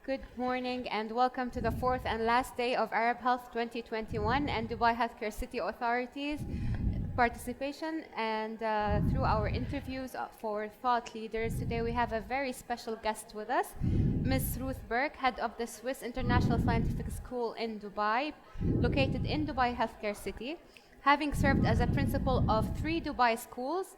Good morning and welcome to the fourth and last day of Arab Health 2021 and Dubai Healthcare City Authorities participation and through our interviews for thought leaders. Today we have a very special guest with us, Ms. Ruth Burke, head of the Swiss International Scientific School in Dubai, located in Dubai Healthcare City, having served as a principal of 3 Dubai schools,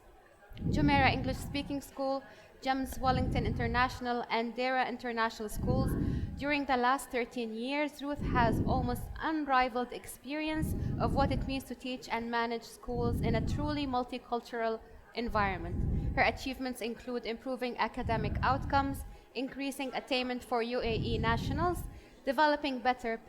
Jumeirah English Speaking School, GEMS Wellington International and Dera International Schools. During the last 13 years, Ruth has almost unrivaled experience of what it means to teach and manage schools in a truly multicultural environment. Her achievements include improving academic outcomes, increasing attainment for UAE nationals, developing better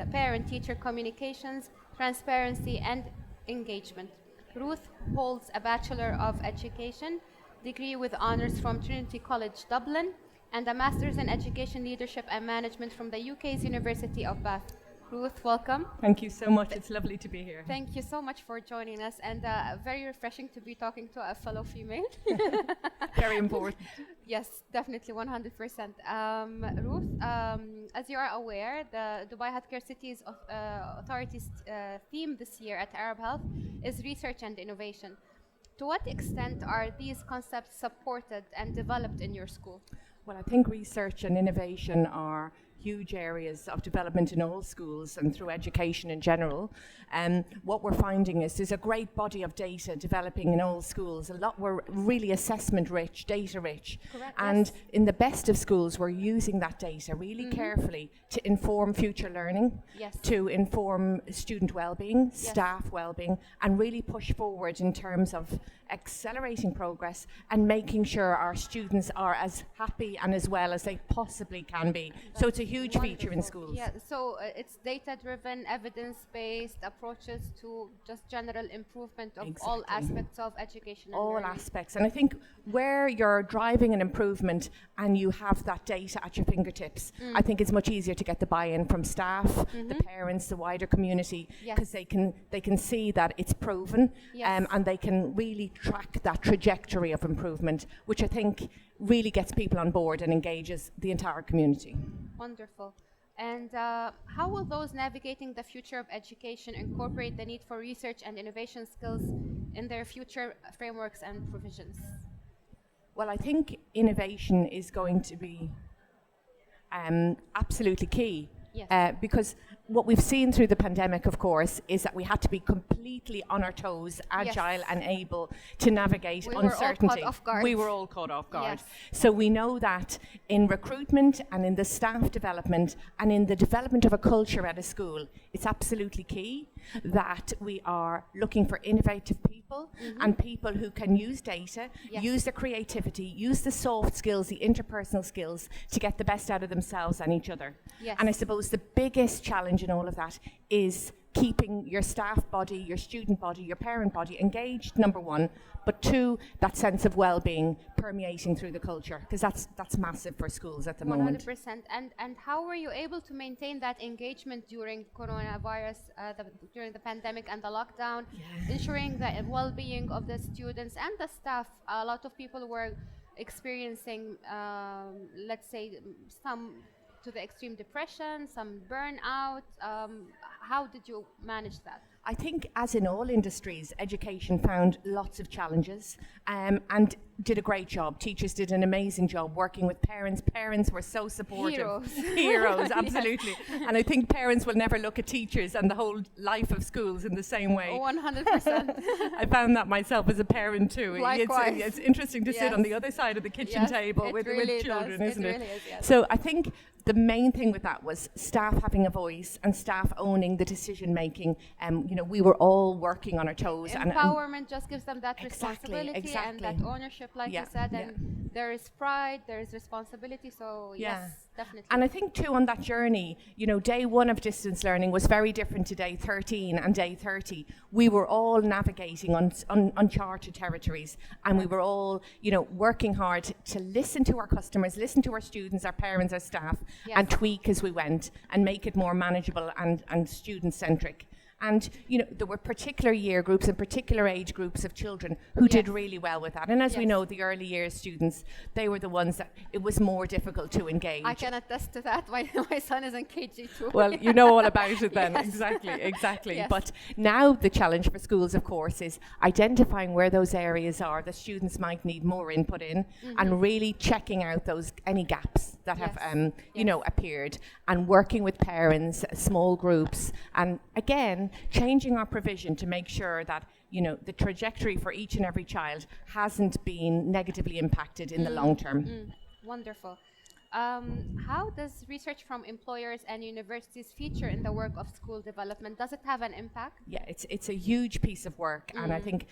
parent-teacher communications, transparency and engagement. Ruth holds a Bachelor of Education degree with honors from Trinity College Dublin and a Master's in Education Leadership and Management from the UK's University of Bath. Ruth, welcome. Thank you so much. It's lovely to be here. Thank you so much for joining us and very refreshing to be talking to a fellow female. Very important. Yes, definitely 100%. Ruth, as you are aware, the Dubai Healthcare City's Authorities theme this year at Arab Health is research and innovation. To what extent are these concepts supported and developed in your school? Well, I think research and innovation are huge areas of development in all schools and through education in general. What we're finding is there's a great body of data developing in all schools. A lot were really assessment rich, data rich. Correct, and yes. in the best of schools, we're using that data really carefully to inform future learning, Yes. to inform student well-being, Yes. staff well-being, and really push forward in terms of accelerating progress and making sure our students are as happy and as well as they possibly can be. So it's a huge feature in Wonderful. schools. Yeah, so it's data-driven, evidence-based approaches to just general improvement of all Exactly. aspects of education and All learning. aspects. And I think where you're driving an improvement and you have that data at your fingertips, I think it's much easier to get the buy-in from staff, the parents, the wider community, Yes. because they can see that it's proven, Yes. and they can really track that trajectory of improvement, which I think really gets people on board and engages the entire community. Wonderful. And how will those navigating the future of education incorporate the need for research and innovation skills in their future frameworks and provisions? Well, I think innovation is going to be absolutely key. Yes. Because what we've seen through the pandemic, of course, is that we had to be completely on our toes, agile Yes. and able to navigate We were all caught uncertainty. off guard. We were all caught off guard. Yes. So we know that in recruitment and in the staff development and in the development of a culture at a school, it's absolutely key that we are looking for innovative people and people who can use data, Yes. use their creativity, use the soft skills, the interpersonal skills to get the best out of themselves and each other. Yes. And I suppose the biggest challenge in all of that is keeping your staff body, your student body, your parent body engaged, number one, but two, that sense of well-being permeating through the culture, because that's massive for schools at the moment. 100%. And how were you able to maintain that engagement during coronavirus, during the pandemic and the lockdown, ensuring the well-being of the students and the staff? A lot of people were experiencing, let's say, some to the extreme depression, some burnout. How did you manage that? I think, as in all industries, education found lots of challenges and did a great job. Teachers did an amazing job working with parents. Parents were so supportive. Heroes. Heroes, absolutely. And I think parents will never look at teachers and the whole life of schools in the same way. 100%. I found that myself as a parent too. Likewise. It's interesting to sit on Yes. the other side of the kitchen Yes, table it with really children, does. isn't It it? really is, yes. So I think the main thing with that was staff having a voice and staff owning the decision making. We were all working on our toes. Empowerment just gives them that Exactly, responsibility and that exactly. ownership, like Yeah, you said, yeah. and there is pride, there is responsibility. So Yeah. yes, definitely. And I think too on that journey, day 1 of distance learning was very different to day 13 and day 30. We were all navigating on uncharted territories, and we were all, working hard to listen to our customers, listen to our students, our parents, our staff, Yes. and tweak as we went and make it more manageable and student-centric. And, you know, there were particular year groups and particular age groups of children who did really well with that. And as we know, the early years students, they were the ones that it was more difficult to engage. I can attest to that. My son is in KG too. Well, you know all about it then. Yes. Exactly. Yes. But now the challenge for schools, of course, is identifying where those areas are that students might need more input in, and really checking out those any gaps that have, you know, appeared, and working with parents, small groups, and again, changing our provision to make sure that, you know, the trajectory for each and every child hasn't been negatively impacted in the long term. Wonderful. How does research from employers and universities feature in the work of school development? Does it have an impact? Yeah, it's a huge piece of work, and I think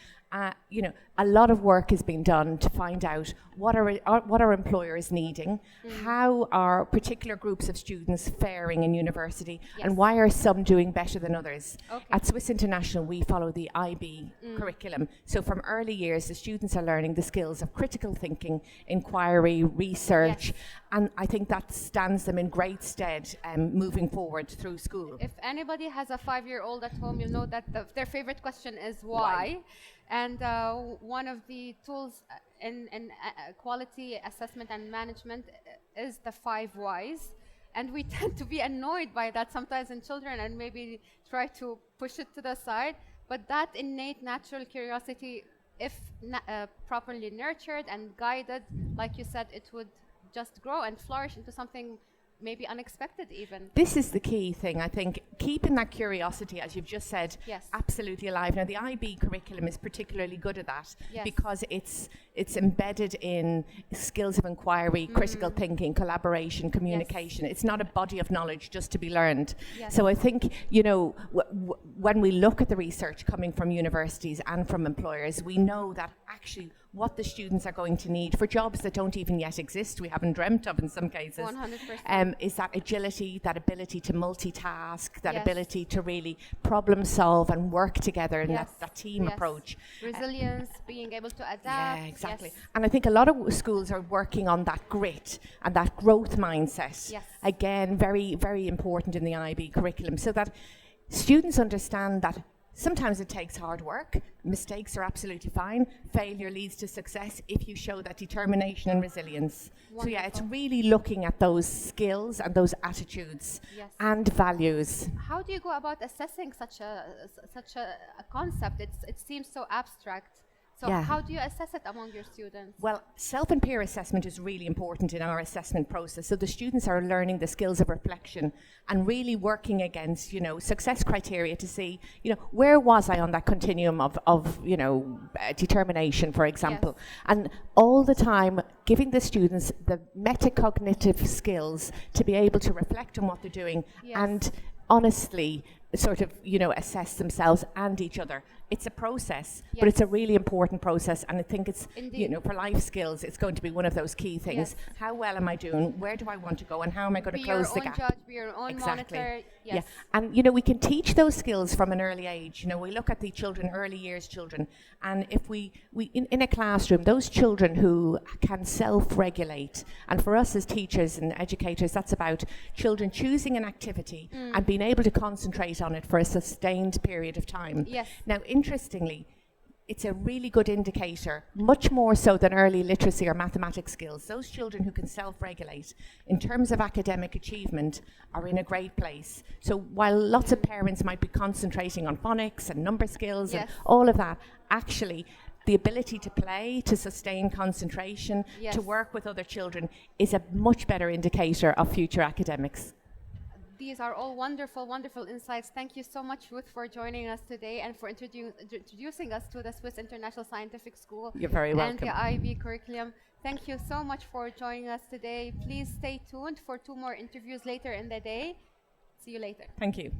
you know, a lot of work has been done to find out what are employers needing, how are particular groups of students faring in university, and why are some doing better than others. At Swiss International, we follow the IB curriculum. So from early years, the students are learning the skills of critical thinking, inquiry, research, and I think that stands them in great stead moving forward through school. If anybody has a 5-year-old at home, you'll know that their favorite question is why. And one of the tools in quality assessment and management is the 5 whys. And we tend to be annoyed by that sometimes in children and maybe try to push it to the side. But that innate natural curiosity, if properly nurtured and guided, like you said, it would just grow and flourish into something maybe unexpected even. This is the key thing, I think, keeping that curiosity, as you've just said, Yes. absolutely alive. Now, the IB curriculum is particularly good at that Yes. because it's embedded in skills of inquiry, critical thinking, collaboration, communication. It's not a body of knowledge just to be learned. Yes. So I think, you know, when we look at the research coming from universities and from employers, we know that actually what the students are going to need for jobs that don't even yet exist, we haven't dreamt of in some cases, 100%. is that agility, that ability to multitask, that Yes. ability to really problem solve and work together in Yes. that team Yes. approach. Resilience, being able to adapt. Yeah, exactly. Yes. And I think a lot of schools are working on that grit and that growth mindset. Yes. Again, very, very important in the IB curriculum, so that students understand that sometimes it takes hard work. Mistakes are absolutely fine. Failure leads to success if you show that determination and resilience. So yeah, it's really looking at those skills and those attitudes Yes. and values. How do you go about assessing such a concept? It seems so abstract. So Yeah. how do you assess it among your students? Well, self and peer assessment is really important in our assessment process. So the students are learning the skills of reflection and really working against, you know, success criteria to see, you know, where was I on that continuum of you know, determination, for example. Yes. And all the time giving the students the metacognitive skills to be able to reflect on what they're doing Yes. and honestly sort of, you know, assess themselves and each other. It's a process, but it's a really important process, and I think it's, Indeed. you know, for life skills, it's going to be one of those key things. Yes. How well am I doing? Where do I want to go? And how am I going to Be close your the own gap? judge, be your own Exactly. monitor. Yeah, Yes. and you know, we can teach those skills from an early age. You know, we look at the children, early years children, and if we in a classroom, those children who can self-regulate, and for us as teachers and educators, that's about children choosing an activity and being able to concentrate on it for a sustained period of time. Yes. Now, interestingly, it's a really good indicator, much more so than early literacy or mathematics skills. Those children who can self-regulate in terms of academic achievement are in a great place. So while lots of parents might be concentrating on phonics and number skills Yes. and all of that, actually the ability to play, to sustain concentration, Yes. to work with other children is a much better indicator of future academics. These are all wonderful, wonderful insights. Thank you so much, Ruth, for joining us today and for introducing us to the Swiss International Scientific School. You're very welcome. And the IB curriculum. Thank you so much for joining us today. Please stay tuned for 2 more interviews later in the day. See you later. Thank you.